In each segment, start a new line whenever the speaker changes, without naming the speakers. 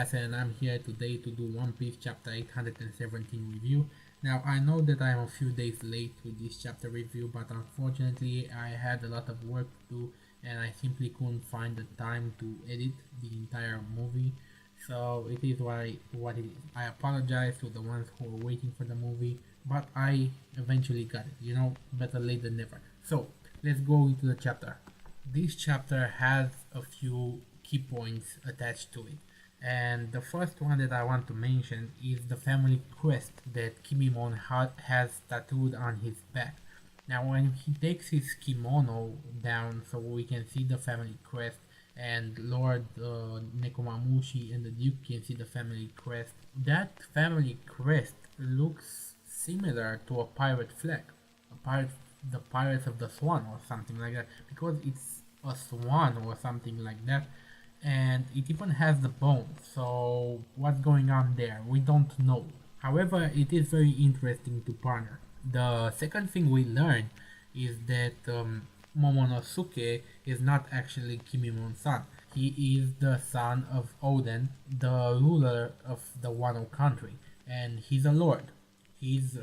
Assassin and I'm here today to do One Piece chapter 817 review. Now I know that I'm a few days late with this chapter review, but unfortunately I had a lot of work to do and I simply couldn't find the time to edit the entire movie. So it is what it is. I apologize to the ones who are waiting for the movie, but I eventually got it. Better late than never. So let's go into the chapter. This chapter has a few key points attached to it, and the first one that I want to mention is the family crest that Kimimon has tattooed on his back. Now when he takes his kimono down so we can see the family crest, and Lord Nekomamushi and the Duke can see the family crest, that family crest looks similar to a pirate flag, the Pirates of the Swan or something like that, because it's a swan or something like that, and it even has the bones. So what's going on there? We don't know. However, it is very interesting to ponder. The second thing we learn is that Momonosuke is not actually Kimimon's son. He is the son of Oden, the ruler of the Wano country, and he's a lord. He's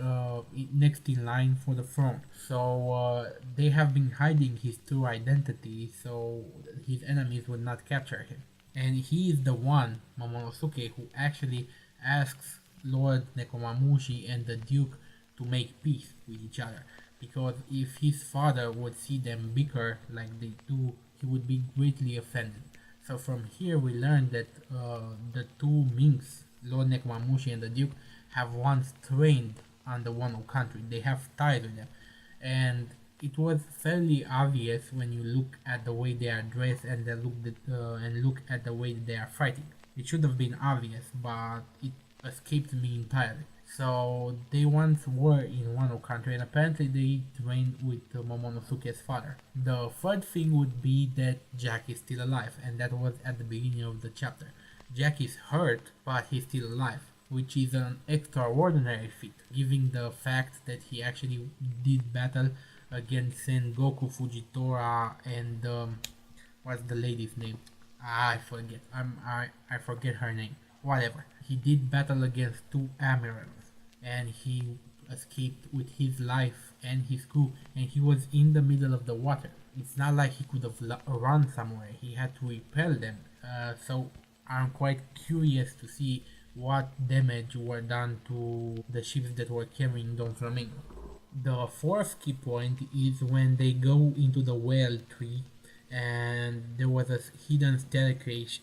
next in line for the throne. So they have been hiding his true identity so his enemies would not capture him. And he is the one, Momonosuke, who actually asks Lord Nekomamushi and the Duke to make peace with each other. Because if his father would see them bicker like they do, he would be greatly offended. So from here we learn that the two minks, Lord Nekomamushi and the Duke, have once trained on the Wano country. They have ties with them, and it was fairly obvious when you look at the way they are dressed and look at the way they are fighting. It should have been obvious, but it escaped me entirely. So they once were in Wano country, and apparently they trained with Momonosuke's father. The third thing would be that Jack is still alive, and that was at the beginning of the chapter. Jack is hurt, but he's still alive, which is an extraordinary feat, given the fact that he actually did battle against Sengoku Fujitora and what's the lady's name? I forget. I forget her name. Whatever. He did battle against two admirals, and he escaped with his life and his crew, and he was in the middle of the water. It's not like he could have run somewhere. He had to repel them. So I'm quite curious to see what damage were done to the ships that were carrying Don Flamingo. The fourth key point is when they go into the whale tree, and there was a hidden staircase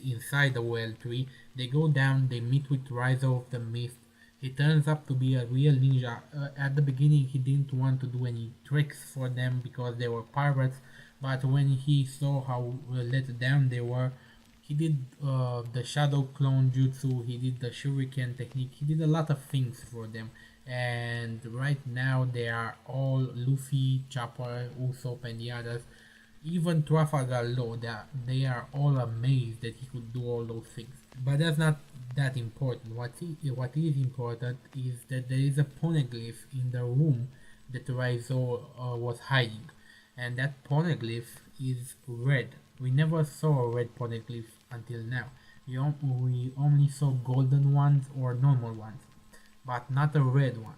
inside the whale tree. They go down, they meet with Raizo of the Mist. He turns up to be a real ninja. At the beginning he didn't want to do any tricks for them because they were pirates, but when he saw how let down they were, he did the shadow clone jutsu, he did the shuriken technique, he did a lot of things for them, and right now they are all Luffy, Chopper, Usopp and the others, even Trafalgar Law, they are all amazed that he could do all those things. But that's not that important. What is important is that there is a poneglyph in the room that Raizo was hiding, and that poneglyph is red. We never saw a red poneglyph until now. We only saw golden ones or normal ones, but not a red one.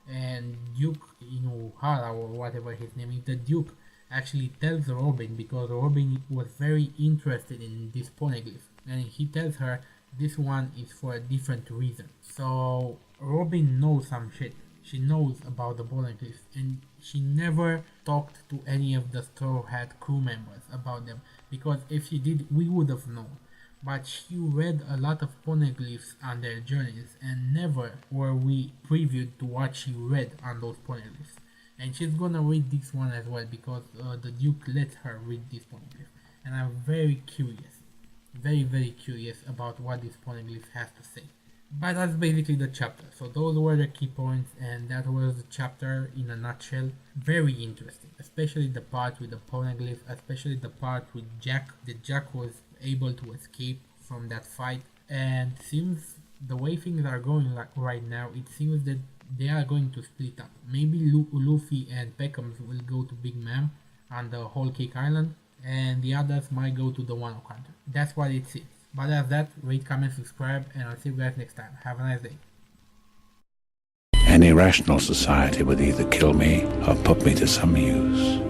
And Duke Inuhara, or whatever his name is, the Duke actually tells Robin, because Robin was very interested in this poneglyph, and he tells her this one is for a different reason. So Robin knows some shit. She knows about the poneglyphs, and she never talked to any of the Straw Hat crew members about them, because if she did, we would have known. But she read a lot of poneglyphs on their journeys, and never were we previewed to what she read on those poneglyphs. And she's gonna read this one as well, because the Duke let her read this poneglyph, and I'm very curious, very curious about what this poneglyph has to say. But that's basically the chapter. So those were the key points, and that was the chapter in a nutshell. Very interesting, especially the part with the poneglyph, especially the part with Jack, that Jack was able to escape from that fight. And seems the way things are going right now, it seems that they are going to split up. Maybe Luffy and Peckham's will go to Big Mom on the Whole Cake Island, and the others might go to the Wano country. That's what it seems. But that's that. Rate, comment, subscribe, and I'll see you guys next time. Have a nice day.
Any rational society would either kill me or put me to some use.